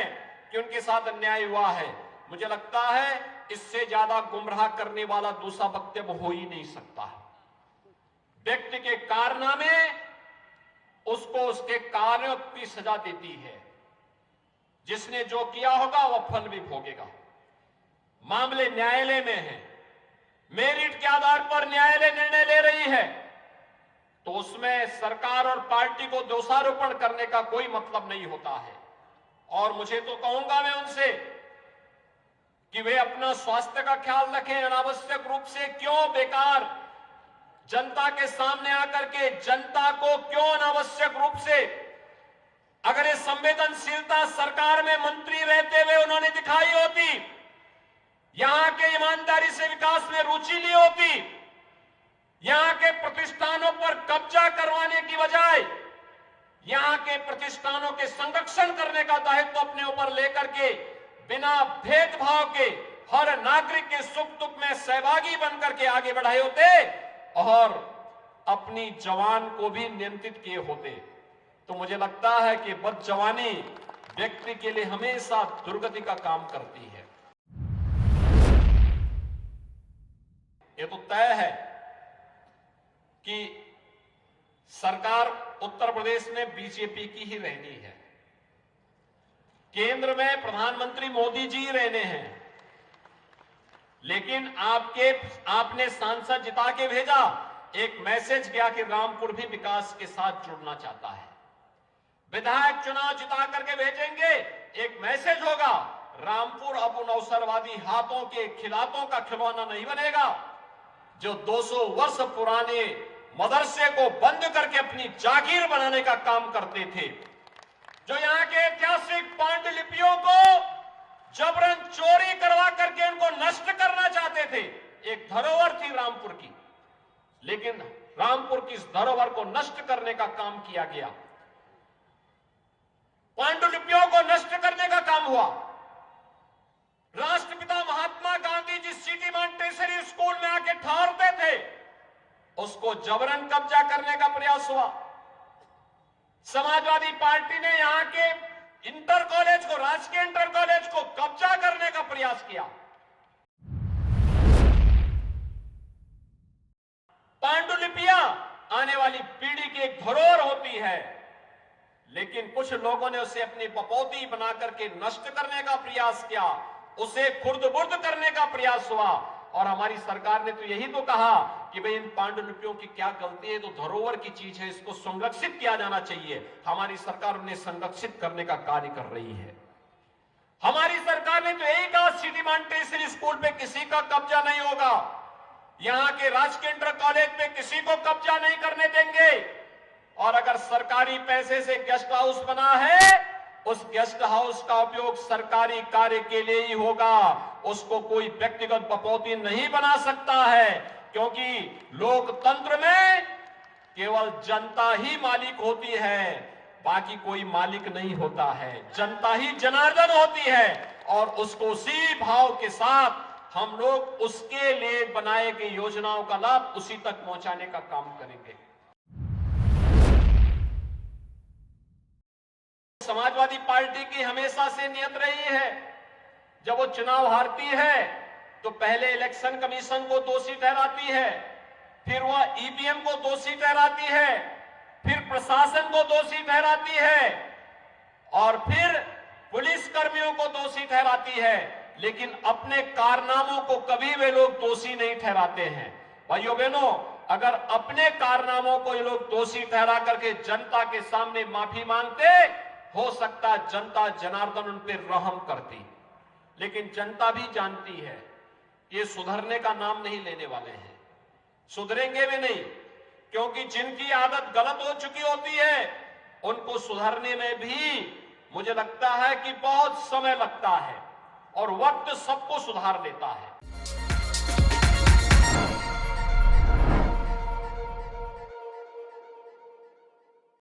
हैं कि उनके साथ अन्याय हुआ है। मुझे लगता है इससे ज्यादा गुमराह करने वाला दूसरा वक्तव्य हो ही नहीं सकता। व्यक्ति के कारनामे उसको उसके कार्यों की सजा देती है। जिसने जो किया होगा वह फल भी भोगेगा। मामले न्यायालय में है, मेरिट के आधार पर न्यायालय निर्णय ले रही है, तो उसमें सरकार और पार्टी को दोषारोपण करने का कोई मतलब नहीं होता है। और मुझे तो कहूंगा मैं उनसे कि वे अपना स्वास्थ्य का ख्याल रखें। अनावश्यक रूप से क्यों बेकार जनता के सामने आकर के जनता को क्यों अनावश्यक रूप से, अगर ये संवेदनशीलता सरकार में मंत्री रहते हुए उन्होंने दिखाई होती, यहां के ईमानदारी से विकास में रुचि ली होती, यहां के प्रतिष्ठानों पर कब्जा करवाने की बजाय यहां के प्रतिष्ठानों के संरक्षण करने का दायित्व अपने ऊपर लेकर के बिना भेदभाव के हर नागरिक के सुख दुख में सहभागी बनकर के आगे बढ़ाए होते और अपनी जवान को भी नियंत्रित किए होते, तो मुझे लगता है कि बदजवानी व्यक्ति के लिए हमेशा दुर्गति का काम करती है। ये तो तय है कि सरकार उत्तर प्रदेश में बीजेपी की ही रहनी है, केंद्र में प्रधानमंत्री मोदी जी रहने हैं, लेकिन आपने सांसद जिता के भेजा, एक मैसेज गया कि रामपुर भी विकास के साथ जुड़ना चाहता है। विधायक चुनाव जिता करके भेजेंगे, एक मैसेज होगा, रामपुर अब उन अवसरवादी हाथों के खिलाफों का खिलौना नहीं बनेगा जो 200 वर्ष पुराने मदरसे को बंद करके अपनी जागीर बनाने का काम करते थे, जो यहां के ऐतिहासिक पांडुलिपियों को जबरन चोरी करवा करके उनको नष्ट करना चाहते थे। एक धरोहर थी रामपुर की, लेकिन रामपुर की इस धरोहर को नष्ट करने का काम किया गया, पांडुलिपियों को नष्ट करने का काम हुआ। राष्ट्रपिता महात्मा गांधी जिस सिटी मॉन्टेसरी स्कूल में आके ठहरते थे, उसको जबरन कब्जा करने का प्रयास हुआ। समाजवादी पार्टी ने यहां के इंटर कॉलेज को, राजकीय इंटर कॉलेज को कब्जा करने का प्रयास किया। पांडुलिपियां आने वाली पीढ़ी की एक धरोहर होती है, लेकिन कुछ लोगों ने उसे अपनी बपौती बना करके नष्ट करने का प्रयास किया, उसे खुर्द-बुर्द करने का प्रयास हुआ। और हमारी सरकार ने तो यही तो कहा कि भाई इन पांडुलिपियों की क्या गलती है, तो धरोहर की चीज है, इसको संरक्षित किया जाना चाहिए। हमारी सरकार उन्हें संरक्षित करने का कार्य कर रही है। हमारी सरकार ने तो यही कहा सिटी मॉन्टेसरी स्कूल पे किसी का कब्जा नहीं होगा, यहां के राजकीय इंटर कॉलेज पे किसी को कब्जा नहीं करने देंगे, और अगर सरकारी पैसे से गेस्ट हाउस बना है, उस गेस्ट हाउस का उपयोग सरकारी कार्य के लिए ही होगा, उसको कोई व्यक्तिगत बपौती नहीं बना सकता है, क्योंकि लोकतंत्र में केवल जनता ही मालिक होती है, बाकी कोई मालिक नहीं होता है। जनता ही जनार्दन होती है, और उसको उसी भाव के साथ हम लोग उसके लिए बनाए गई योजनाओं का लाभ उसी तक पहुंचाने का काम करेंगे। समाजवादी पार्टी की हमेशा से नियत रही है, जब वो चुनाव हारती है तो पहले इलेक्शन कमीशन को दोषी ठहराती है, फिर वह ईवीएम को दोषी ठहराती है, फिर प्रशासन को दोषी ठहराती है, और फिर पुलिस कर्मियों को दोषी ठहराती है, लेकिन अपने कारनामों को कभी वे लोग दोषी नहीं ठहराते हैं। भाइयों बहनों, अगर अपने कारनामों को ये लोग दोषी ठहरा करके जनता के सामने माफी मांगते, हो सकता जनता जनार्दन उन पर रहम करती, लेकिन जनता भी जानती है ये सुधरने का नाम नहीं लेने वाले हैं, सुधरेंगे भी नहीं, क्योंकि जिनकी आदत गलत हो चुकी होती है उनको सुधरने में भी मुझे लगता है कि बहुत समय लगता है, और वक्त सबको सुधार देता है।